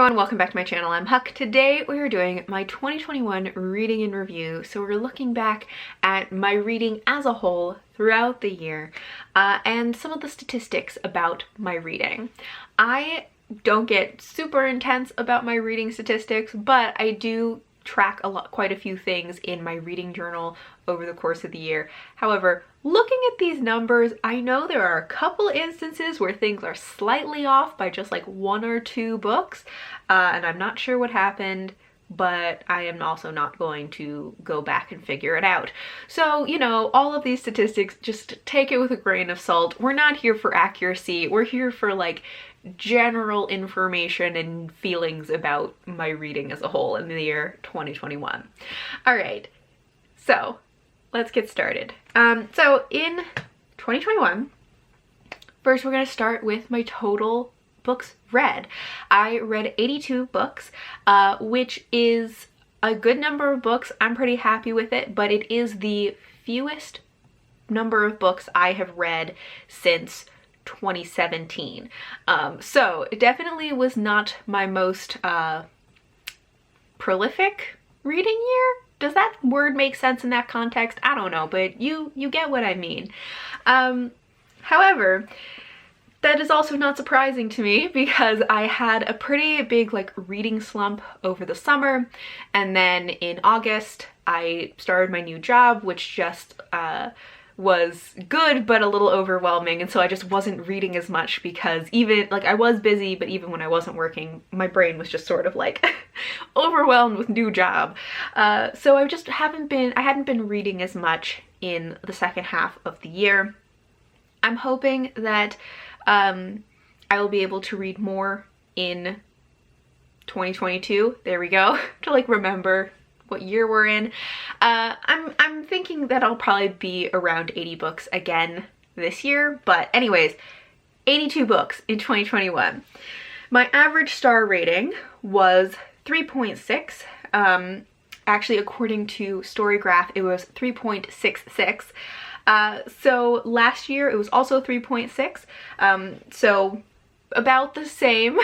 everyone, welcome back to my channel. I'm Huck. Today we are doing my 2021 reading in review. So we're looking back at my reading as a whole throughout the year and some of the statistics about my reading. I don't get super intense about my reading statistics, but I do track quite a few things in my reading journal over the course of the year. However, looking at these numbers, I know there are a couple instances where things are slightly off by just like one or two books, and I'm not sure what happened, but I am also not going to go back and figure it out. So, you know, all of these statistics, just take it with a grain of salt. We're not here for accuracy. We're here for like general information and feelings about my reading as a whole in the year 2021. All right, so let's get started. So in 2021, first we're going to start with my total books read. I read 82 books, which is a good number of books. I'm pretty happy with it, but it is the fewest number of books I have read since 2017. So it definitely was not my most prolific reading year. Does that word make sense in that context? I don't know, but you get what I mean. However, that is also not surprising to me because I had a pretty big like reading slump over the summer, and then in August I started my new job, which just was good but a little overwhelming, and so I just wasn't reading as much because even like I was busy, but even when I wasn't working, my brain was just sort of like overwhelmed with new job. So I hadn't been reading as much in the second half of the year. I'm hoping that I will be able to read more in 2022. There we go. To like remember what year we're in. I'm thinking that I'll probably be around 80 books again this year, but anyways, 82 books in 2021. My average star rating was 3.6. Actually, according to Storygraph, it was 3.66. So last year it was also 3.6. So about the same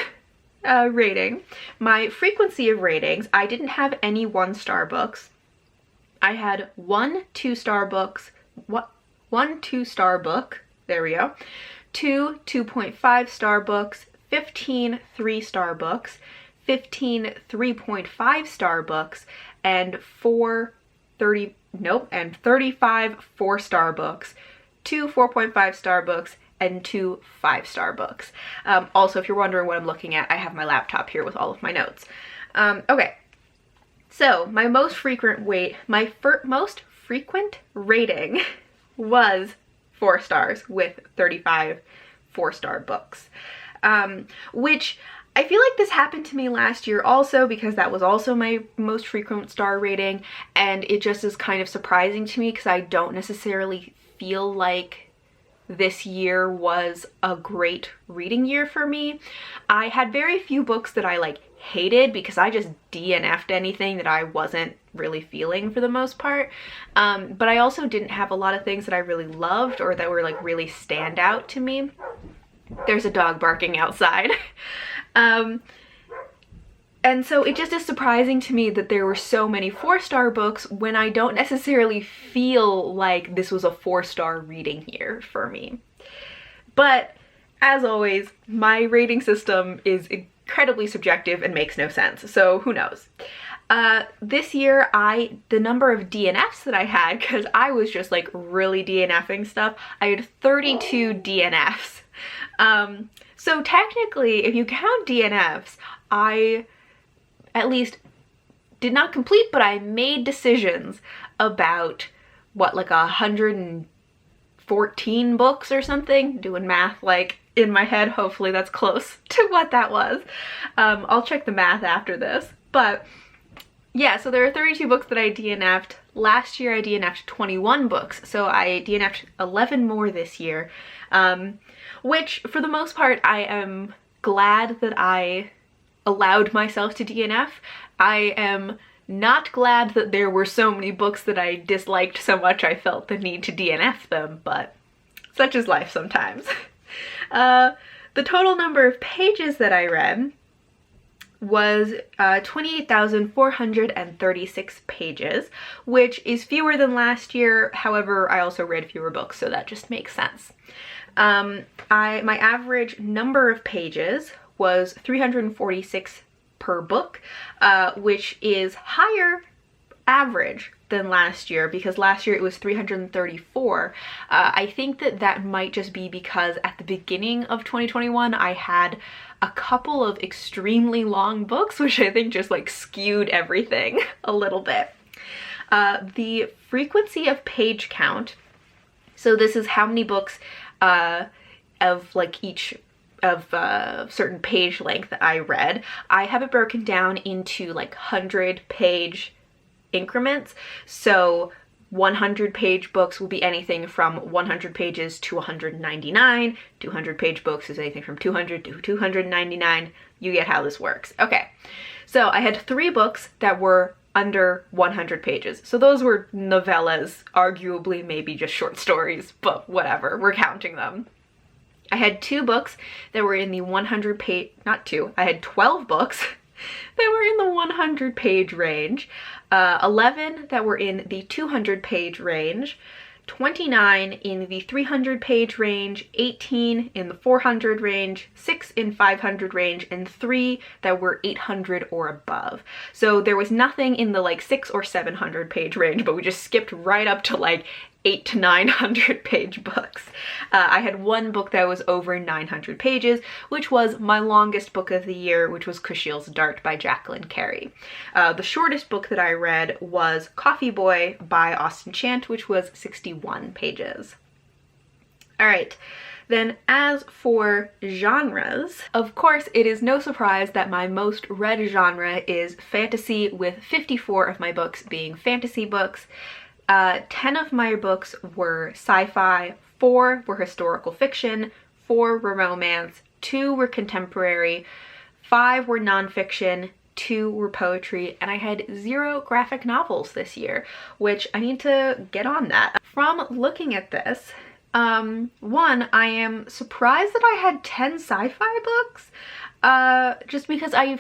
rating. My frequency of ratings, I didn't have any 1-star books. I had one 2-star books, one 2-star book, there we go, 2 2.5-star books, 15 3-star books, 15 3.5-star books, and 35 4-star books, 2 4.5-star books, and 2 5-star books. Also, if you're wondering what I'm looking at, I have my laptop here with all of my notes. Okay, so my most frequent most frequent rating was 4 stars with 35 4-star books, which I feel like this happened to me last year also because that was also my most frequent star rating, and it just is kind of surprising to me because I don't necessarily feel like this year was a great reading year for me. I had very few books that I like hated because I just DNF'd anything that I wasn't really feeling for the most part. But I also didn't have a lot of things that I really loved or that were like really stand out to me. There's a dog barking outside. And so it just is surprising to me that there were so many 4-star books when I don't necessarily feel like this was a 4-star reading year for me. But as always, my rating system is incredibly subjective and makes no sense, so who knows. This year, the number of DNFs that I had, because I was just like really DNFing stuff, I had 32 DNFs. So technically, if you count DNFs, I at least did not complete, but I made decisions about what, like 114 books or something? Doing math like in my head, hopefully that's close to what that was. I'll check the math after this, but yeah, so there are 32 books that I DNF'd. Last year I DNF'd 21 books, so I DNF'd 11 more this year, which for the most part I am glad that I allowed myself to DNF. I am not glad that there were so many books that I disliked so much I felt the need to DNF them, but such is life sometimes. The total number of pages that I read was 28,436 pages, which is fewer than last year. However, I also read fewer books, so that just makes sense. My average number of pages was 346 per book, which is higher average than last year, because last year it was 334. I think that might just be because at the beginning of 2021 I had a couple of extremely long books, which I think just like skewed everything a little bit. The frequency of page count, so this is how many books of like each of certain page length that I read. I have it broken down into like 100-page increments. So 100-page books will be anything from 100 pages to 199. 200-page books is anything from 200 to 299. You get how this works. Okay, so I had 3 books that were under 100 pages. So those were novellas, arguably maybe just short stories, but whatever, we're counting them. I had 2 books that were in the 100 page, not 2, I had 12 books that were in the 100 page range, 11 that were in the 200 page range, 29 in the 300 page range, 18 in the 400 range, 6 in 500 range, and 3 that were 800 or above. So there was nothing in the like 600 or 700 page range, but we just skipped right up to like 800 to 900 page books. I had 1 book that was over 900 pages, which was my longest book of the year, which was Kushiel's Dart by Jacqueline Carey. The shortest book that I read was Coffee Boy by Austin Chant, which was 61 pages. All right. Then as for genres, of course, it is no surprise that my most read genre is fantasy, with 54 of my books being fantasy books. 10 of my books were sci-fi, 4 were historical fiction, 4 were romance, 2 were contemporary, 5 were nonfiction, 2 were poetry, and I had 0 graphic novels this year, which I need to get on that. From looking at this, one, I am surprised that I had 10 sci-fi books, just because I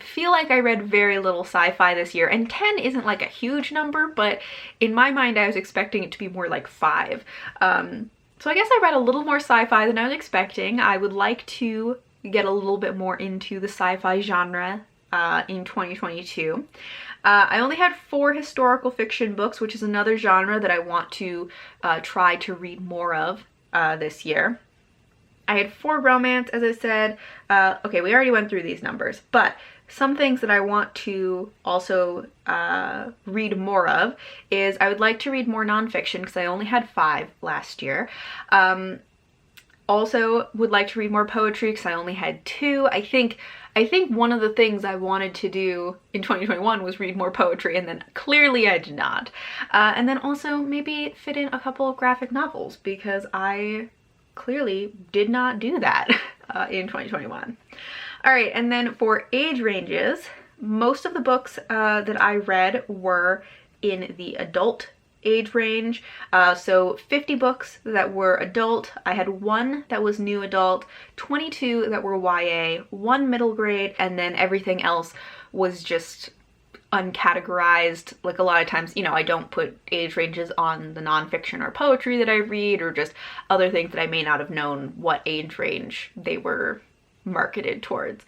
feel like I read very little sci-fi this year, and 10 isn't like a huge number, but in my mind I was expecting it to be more like 5. So I guess I read a little more sci-fi than I was expecting. I would like to get a little bit more into the sci-fi genre in 2022. I only had 4 historical fiction books, which is another genre that I want to try to read more of this year. I had 4 romance, as I said. Okay, we already went through these numbers, but some things that I want to also read more of is I would like to read more nonfiction, because I only had 5 last year. Also would like to read more poetry, because I only had 2. I think one of the things I wanted to do in 2021 was read more poetry, and then clearly I did not. And then also maybe fit in a couple of graphic novels, because I clearly did not do that in 2021. All right, and then for age ranges, most of the books that I read were in the adult age range. So 50 books that were adult. I had 1 that was new adult, 22 that were YA, 1 middle grade, and then everything else was just uncategorized. Like a lot of times, you know, I don't put age ranges on the nonfiction or poetry that I read, or just other things that I may not have known what age range they were marketed towards.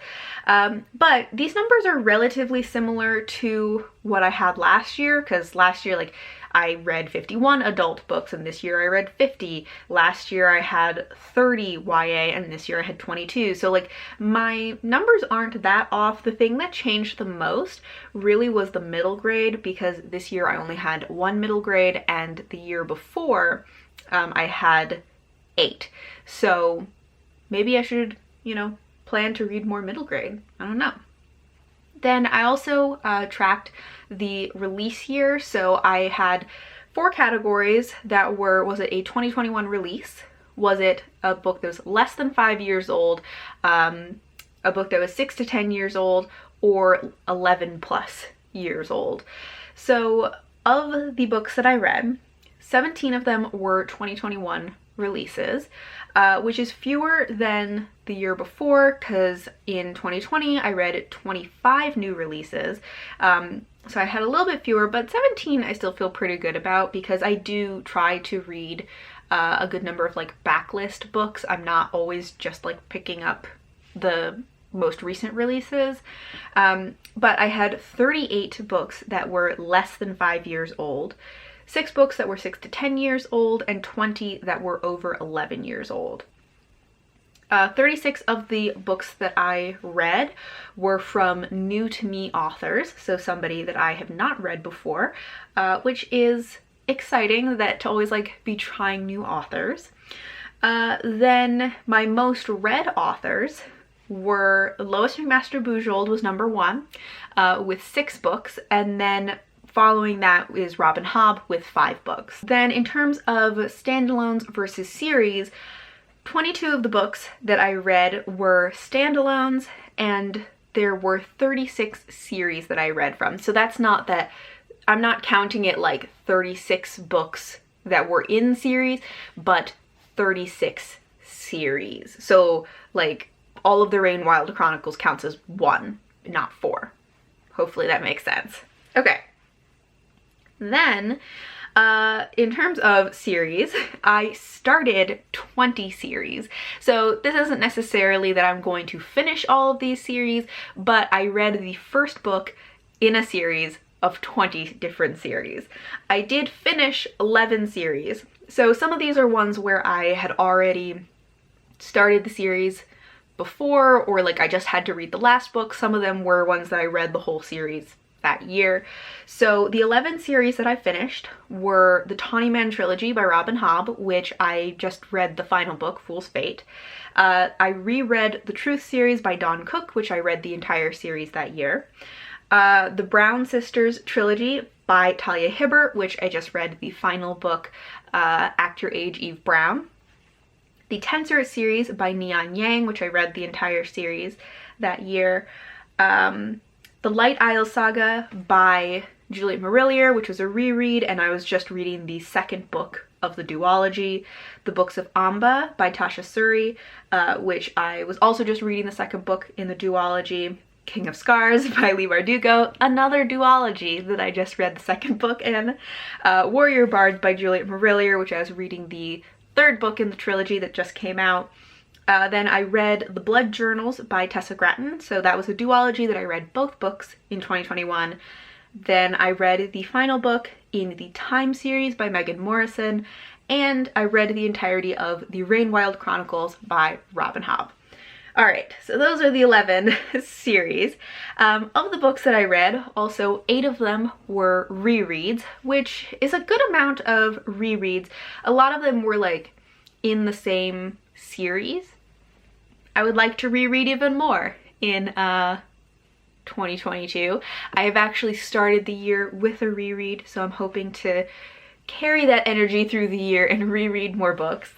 But these numbers are relatively similar to what I had last year, because last year, like, I read 51 adult books, and this year I read 50. Last year I had 30 YA, and this year I had 22. So like, my numbers aren't that off. The thing that changed the most really was the middle grade, because this year I only had 1 middle grade, and the year before I had 8. So maybe I should, you know, plan to read more middle grade. I don't know. Then I also tracked the release year. So I had 4 categories that were, was it a 2021 release? Was it a book that was less than 5 years old? A book that was 6 to 10 years old? Or 11 plus years old? So of the books that I read, 17 of them were 2021 releases, which is fewer than the year before, because in 2020 I read 25 new releases. So I had a little bit fewer, but 17 I still feel pretty good about, because I do try to read a good number of like backlist books. I'm not always just like picking up the most recent releases. But I had 38 books that were less than 5 years old, 6 books that were 6 to 10 years old, and 20 that were over 11 years old. 36 of the books that I read were from new to me authors, so somebody that I have not read before, which is exciting, that to always like be trying new authors. Then my most read authors were Lois McMaster Bujold was number 1 with 6 books, and then following that is Robin Hobb with 5 books. Then in terms of standalones versus series, 22 of the books that I read were standalones, and there were 36 series that I read from. So that's not that, I'm not counting it like 36 books that were in series, but 36 series. So like all of the Rain Wild Chronicles counts as 1, not 4. Hopefully that makes sense. Okay. Then, in terms of series, I started 20 series. So this isn't necessarily that I'm going to finish all of these series, but I read the first book in a series of 20 different series. I did finish 11 series. So some of these are ones where I had already started the series before, or like I just had to read the last book. Some of them were ones that I read the whole series that year. So the 11 series that I finished were the Tawny Man trilogy by Robin Hobb, which I just read the final book, Fool's Fate. I reread the Truth series by Dawn Cook, which I read the entire series that year. The Brown Sisters trilogy by Talia Hibbert, which I just read the final book, Act Your Age, Eve Brown. The Tensor series by Neon Yang, which I read the entire series that year. The Light Isle Saga by Juliet Marillier, which was a reread, and I was just reading the second book of the duology. The Books of Amba by Tasha Suri, which I was also just reading the second book in the duology. King of Scars by Leigh Bardugo, another duology that I just read the second book in. Warrior Bards by Juliet Marillier, which I was reading the third book in the trilogy that just came out. Then I read The Blood Journals by Tessa Gratton, so that was a duology that I read both books in 2021. Then I read the final book in the Time series by Megan Morrison, and I read the entirety of the Rain Wild Chronicles by Robin Hobb. Alright, so those are the 11 series. Of the books that I read, also 8 of them were rereads, which is a good amount of rereads. A lot of them were like in the same series. I would like to reread even more in 2022. I have actually started the year with a reread, so I'm hoping to carry that energy through the year and reread more books.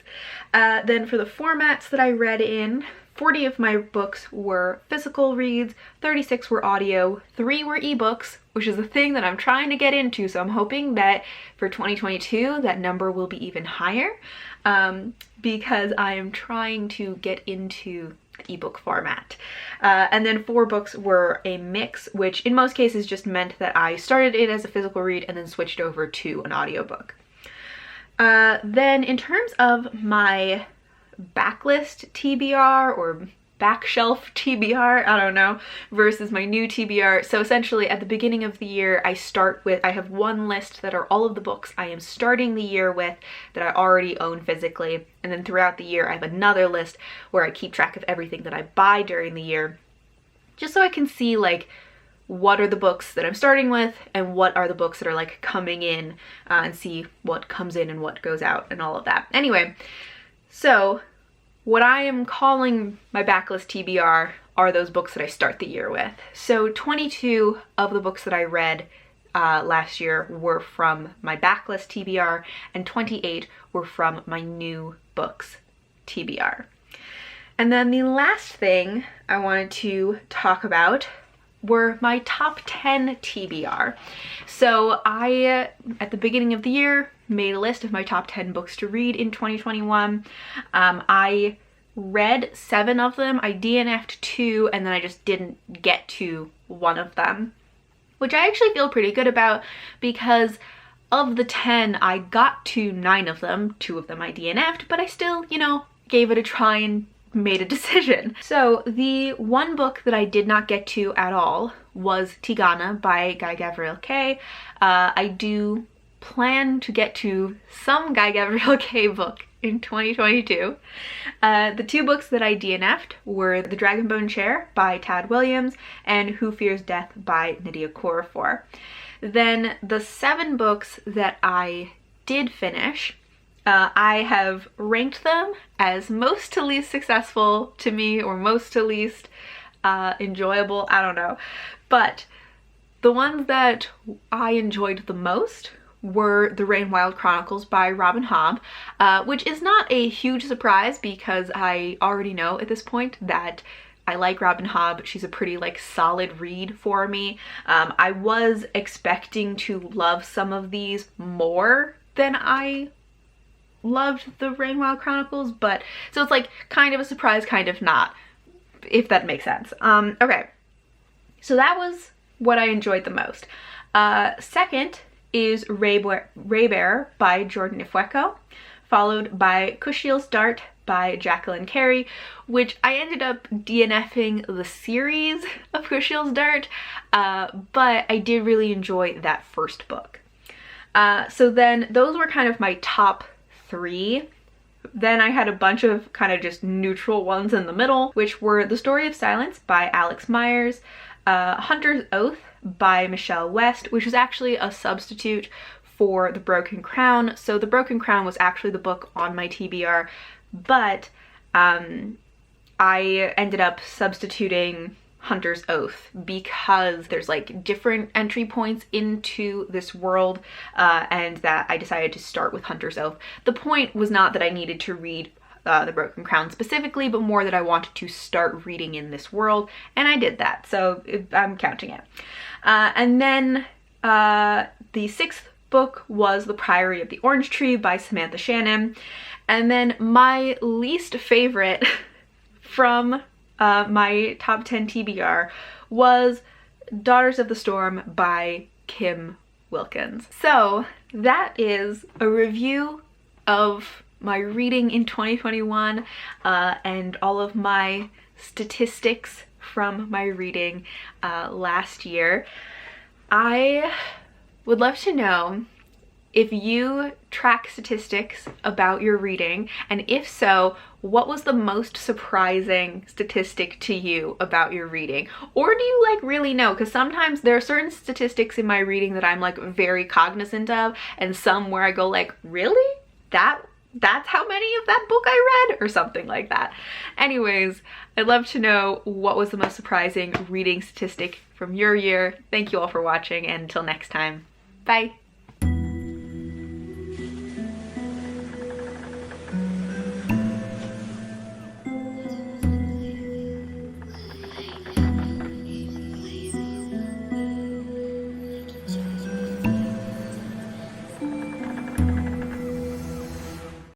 Then for the formats that I read in, 40 of my books were physical reads, 36 were audio, 3 were ebooks, which is a thing that I'm trying to get into, so I'm hoping that for 2022 that number will be even higher, because I am trying to get into the ebook format. And then 4 books were a mix, which in most cases just meant that I started it as a physical read and then switched over to an audiobook. Then in terms of my backlist TBR or backshelf TBR, I don't know, versus my new TBR. So essentially at the beginning of the year, I have one list that are all of the books I am starting the year with that I already own physically. And then throughout the year, I have another list where I keep track of everything that I buy during the year, just so I can see like what are the books that I'm starting with and what are the books that are like coming in, and see what comes in and what goes out and all of that. Anyway, so what I am calling my backlist TBR are those books that I start the year with. So 22 of the books that I read last year were from my backlist TBR, and 28 were from my new books TBR. And then the last thing I wanted to talk about were my top 10 TBR. So I, at the beginning of the year, made a list of my top 10 books to read in 2021. I read 7 of them, I DNF'd 2, and then I just didn't get to one of them, which I actually feel pretty good about, because of the 10, I got to 9 of them. 2 of them I DNF'd, but I still, you know, gave it a try and made a decision. So the one book that I did not get to at all was Tigana by Guy Gavriel Kay. I do plan to get to some Guy Gavriel Kay book in 2022. The 2 books that I DNF'd were The Dragonbone Chair by Tad Williams and Who Fears Death by Nydia Okorafor. Then the 7 books that I did finish, I have ranked them as most to least successful to me, or most to least enjoyable, I don't know. But the ones that I enjoyed the most were The Rain Wild Chronicles by Robin Hobb, which is not a huge surprise because I already know at this point that I like Robin Hobb. She's a pretty like solid read for me. I was expecting to love some of these more than I loved The Rain Wild Chronicles, but so it's like kind of a surprise, kind of not, if that makes sense. Okay, so that was what I enjoyed the most. Second is Raybearer by Jordan Ifueko, followed by Kushiel's Dart by Jacqueline Carey, which I ended up DNFing the series of Kushiel's Dart, but I did really enjoy that first book. So then those were kind of my top 3. Then I had a bunch of kind of just neutral ones in the middle, which were The Story of Silence by Alex Myers, Hunter's Oath by Michelle West, which was actually a substitute for The Broken Crown. So The Broken Crown was actually the book on my TBR, but I ended up substituting Hunter's Oath because there's like different entry points into this world, and that I decided to start with Hunter's Oath. The point was not that I needed to read The Broken Crown specifically, but more that I wanted to start reading in this world, and I did that, so I'm counting it. And then the 6th book was The Priory of the Orange Tree by Samantha Shannon, and then my least favorite from my top 10 TBR was Daughters of the Storm by Kim Wilkins. So that is a review of my reading in 2021 and all of my statistics from my reading last year. I would love to know if you track statistics about your reading, and if so, what was the most surprising statistic to you about your reading? Or do you like really know? Because sometimes there are certain statistics in my reading that I'm like very cognizant of, and some where I go like, really? That's how many of that book I read, or something like that. Anyways, I'd love to know what was the most surprising reading statistic from your year. Thank you all for watching, and until next time, bye.